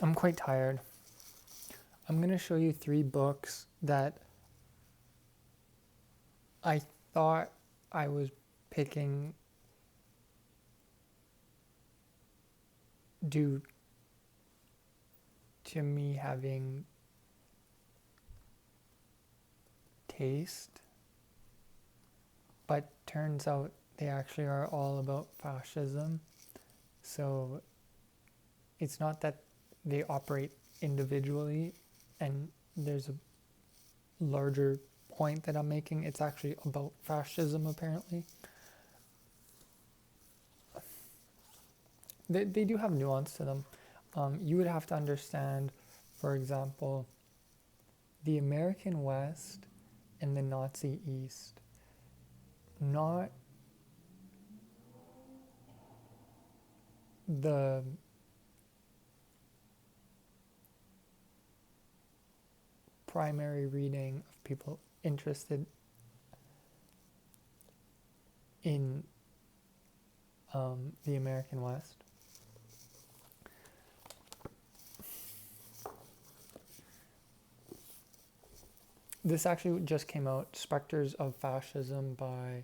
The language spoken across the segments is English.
I'm quite tired. I'm going to show you 3 books that I thought I was picking due to me having taste, but turns out they actually are all about fascism. So it's not that they operate individually and there's a larger point that I'm making. It's actually about fascism, apparently. They do have nuance to them. You would have to understand, for example, the American West and the Nazi East. Not the primary reading of people interested in the American West. This actually just came out, Spectres of Fascism by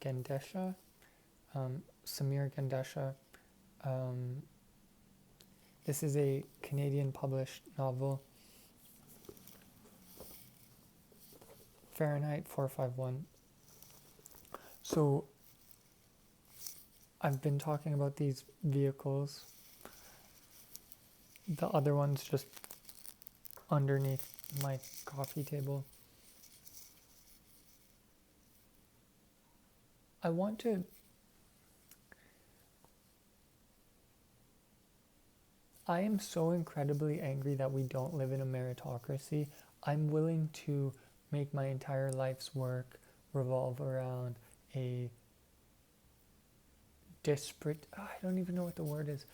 Gandesha, Samir Gandesha. This is a Canadian published novel. Fahrenheit 451. So I've been talking about these vehicles. The other one's just underneath my coffee table. I am so incredibly angry that we don't live in a meritocracy. I'm willing to make my entire life's work revolve around a I don't even know what the word is,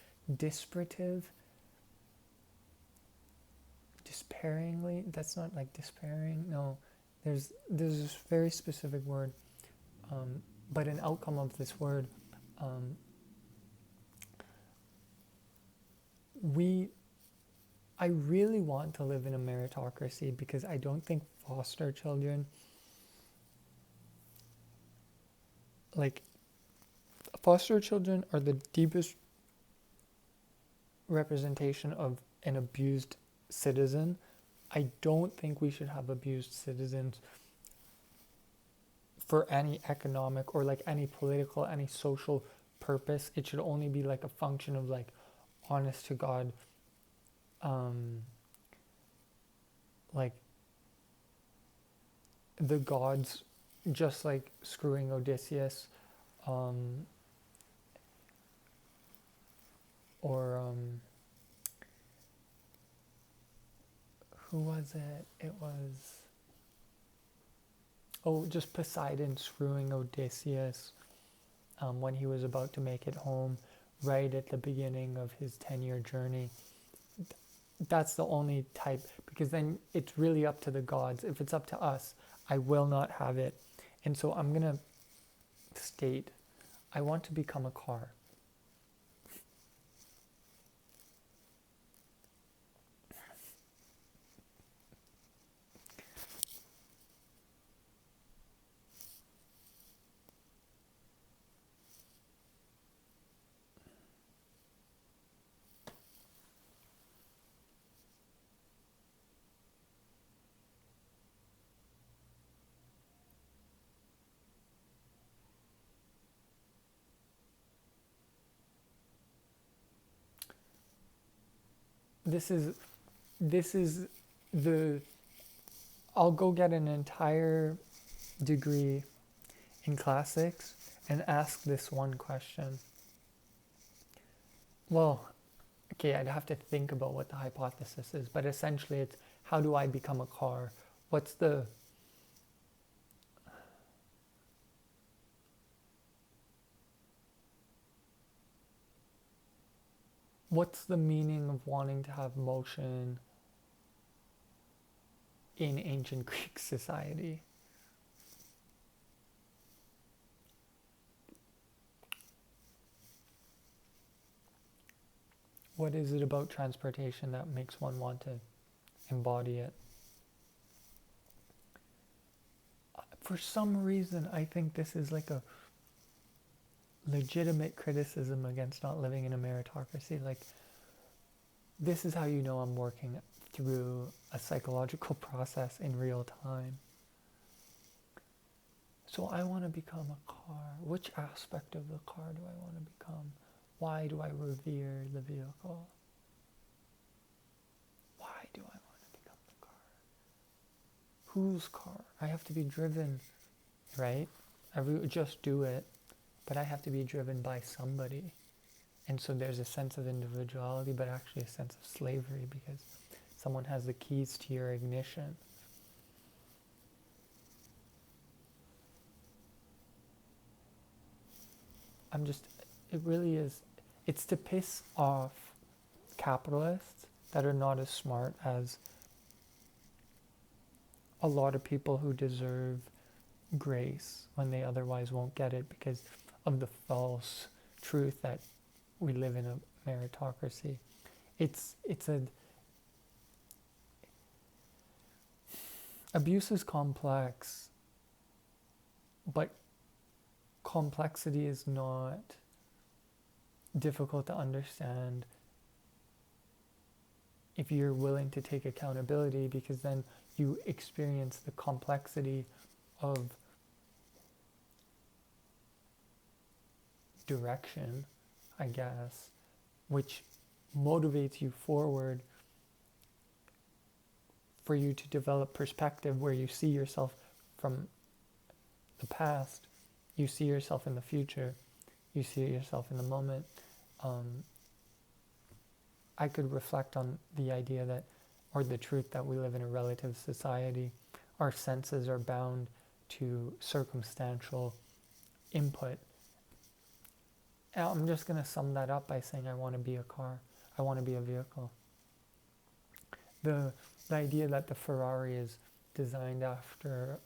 despairingly, that's not like despairing, no, there's this very specific word, but an outcome of this word, I really want to live in a meritocracy because I don't think foster children, like, foster children are the deepest representation of an abused citizen. I don't think we should have abused citizens for any economic or like any political, any social purpose. It should only be like a function of like honest to God, like the gods, just like screwing Odysseus, or who was it? It was, just Poseidon screwing Odysseus when he was about to make it home, right at the beginning of his 10-year journey. That's the only type, because then it's really up to the gods. If it's up to us, I will not have it. And so I'm going to state, I want to become a car. This is the, I'll go get an entire degree in classics and ask this one question. Well, okay, I'd have to think about what the hypothesis is, but essentially it's, how do I become a car? What's the meaning of wanting to have motion in ancient Greek society? what is it about transportation that makes one want to embody it? For some reason, I think this is like a legitimate criticism against not living in a meritocracy. Like, this is how you know I'm working through a psychological process in real time. So I want to become a car. Which aspect of the car do I want to become? Why do I revere the vehicle? Why do I want to become the car? Whose car? I have to be driven, right? Just do it, but I have to be driven by somebody. And so there's a sense of individuality, but actually a sense of slavery because someone has the keys to your ignition. It really is, it's to piss off capitalists that are not as smart as a lot of people who deserve grace when they otherwise won't get it because of the false truth that we live in a meritocracy. Abuse is complex, but complexity is not difficult to understand if you're willing to take accountability, because then you experience the complexity of direction, I guess, which motivates you forward for you to develop perspective where you see yourself from the past, you see yourself in the future, you see yourself in the moment. I could reflect on the idea that, or the truth that we live in a relative society. Our senses are bound to circumstantial input. And I'm just going to sum that up by saying I want to be a car. I want to be a vehicle. The idea that the Ferrari is designed after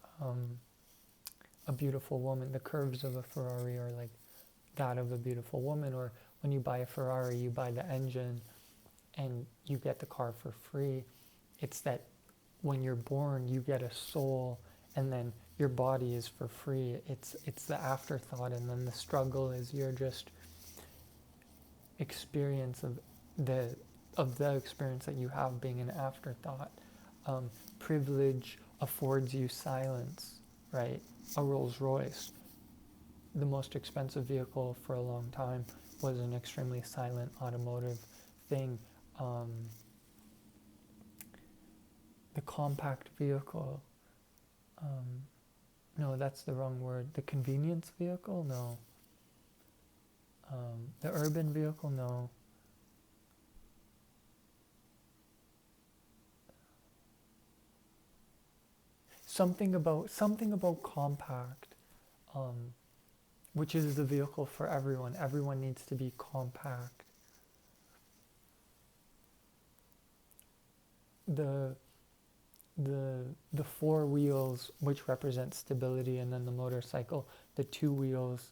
a beautiful woman, the curves of a Ferrari are like that of a beautiful woman, or when you buy a Ferrari, you buy the engine and you get the car for free. It's that when you're born, you get a soul, and then your body is for free. It's the afterthought, and then the struggle is your just experience of the experience that you have being an afterthought. Privilege affords you silence, right? A Rolls Royce, the most expensive vehicle for a long time, was an extremely silent automotive thing. The compact vehicle, no, that's the wrong word. The convenience vehicle, no. The urban vehicle, no. Something about compact, which is the vehicle for everyone. Everyone needs to be compact. The four wheels, which represent stability, and then the motorcycle, the two wheels,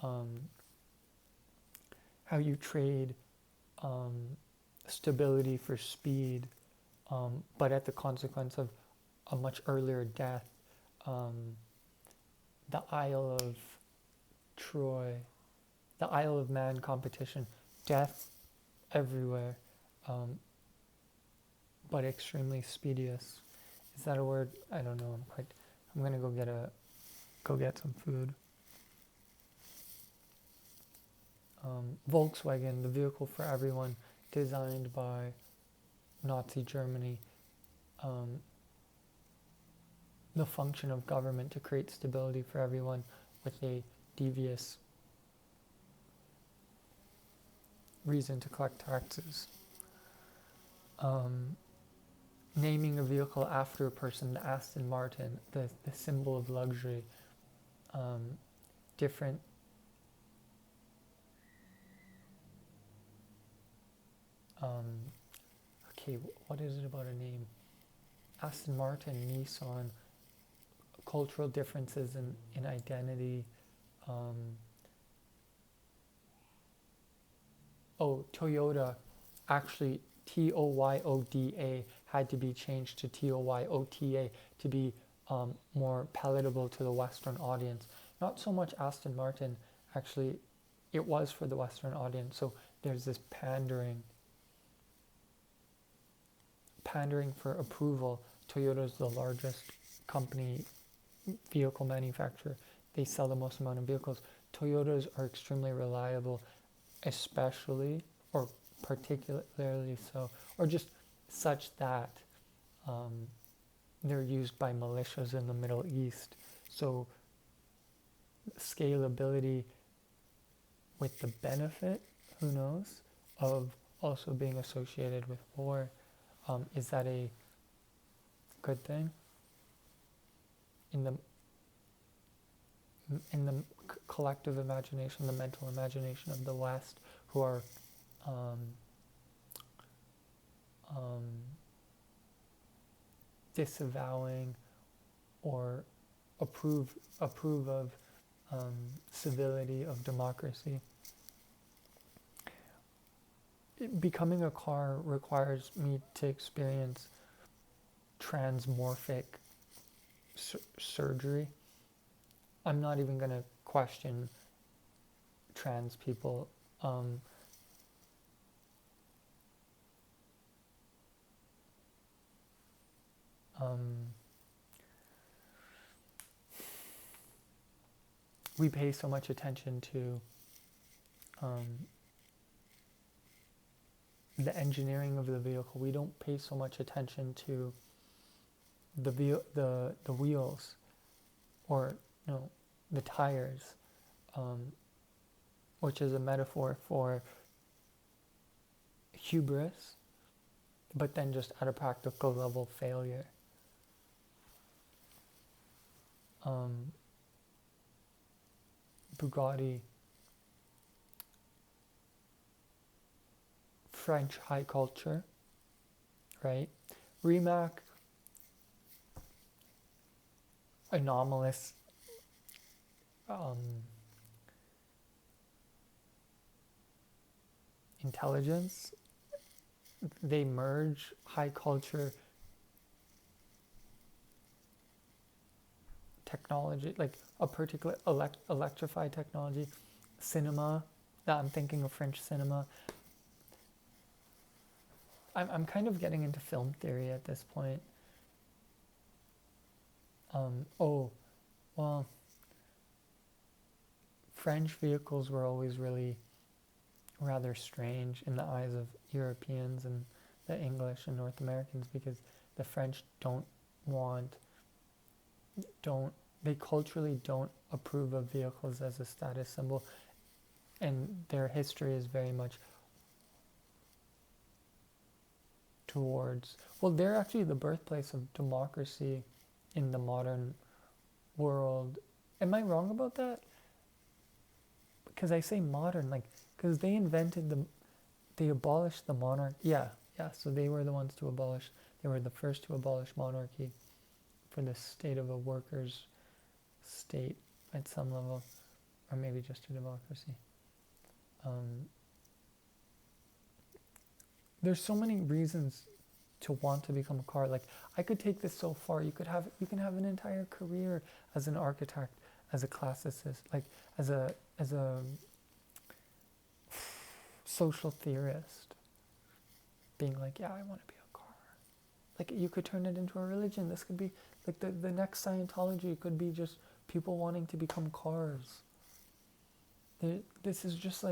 how you trade stability for speed, but at the consequence of a much earlier death. The Isle of Troy, the Isle of Man competition, death everywhere, but extremely speedious. Is that a word? I don't know. I'm gonna go get some food. Volkswagen, the vehicle for everyone, designed by Nazi Germany. The function of government to create stability for everyone with a devious reason to collect taxes. Naming a vehicle after a person, the Aston Martin, the symbol of luxury. Different okay, what is it about a name? Aston Martin, Nissan, cultural differences in identity. Toyota, actually TOYODA had to be changed to TOYOTA to be more palatable to the Western audience. Not so much Aston Martin, actually, it was for the Western audience. So there's this pandering for approval. Toyota's the largest company, vehicle manufacturer. They sell the most amount of vehicles. Toyotas are extremely reliable, especially or particularly so, or just such that they're used by militias in the Middle East. So scalability with the benefit, who knows, of also being associated with war. Is that a good thing? In the collective imagination, the mental imagination of the West, who are disavowing or approve of civility, of democracy. Becoming a car requires me to experience transmorphic surgery. I'm not even going to question trans people. We pay so much attention to the engineering of the vehicle. We don't pay so much attention to the wheels, or the tires, which is a metaphor for hubris, but then just at a practical level, failure. Bugatti, French high culture, right? Rimac, anomalous intelligence. They merge high culture technology, like a particular electrified technology, cinema. I'm thinking of French cinema. I'm kind of getting into film theory at this point. French vehicles were always really rather strange in the eyes of Europeans and the English and North Americans, because the French they culturally don't approve of vehicles as a status symbol, and their history is very much towards, they're actually the birthplace of democracy in the modern world. Am I wrong about that? Because I say modern, because they abolished the monarchy. Yeah, so they were the ones they were the first to abolish monarchy for the state of a workers' state at some level, or maybe just a democracy. There's so many reasons to want to become a car. I could take this so far. You can have an entire career as an architect, as a classicist, as a social theorist, being I want to be a car. You could turn it into a religion. This could be the next Scientology could be just people wanting to become cars. This is just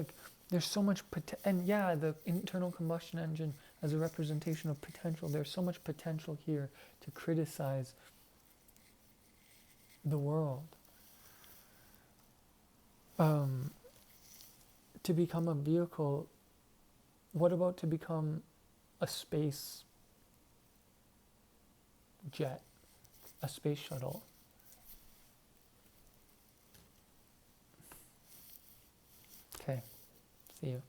there's so much and the internal combustion engine as a representation of potential. There's so much potential here to criticize the world. To become a vehicle, what about to become a space jet, a space shuttle? Okay, see you.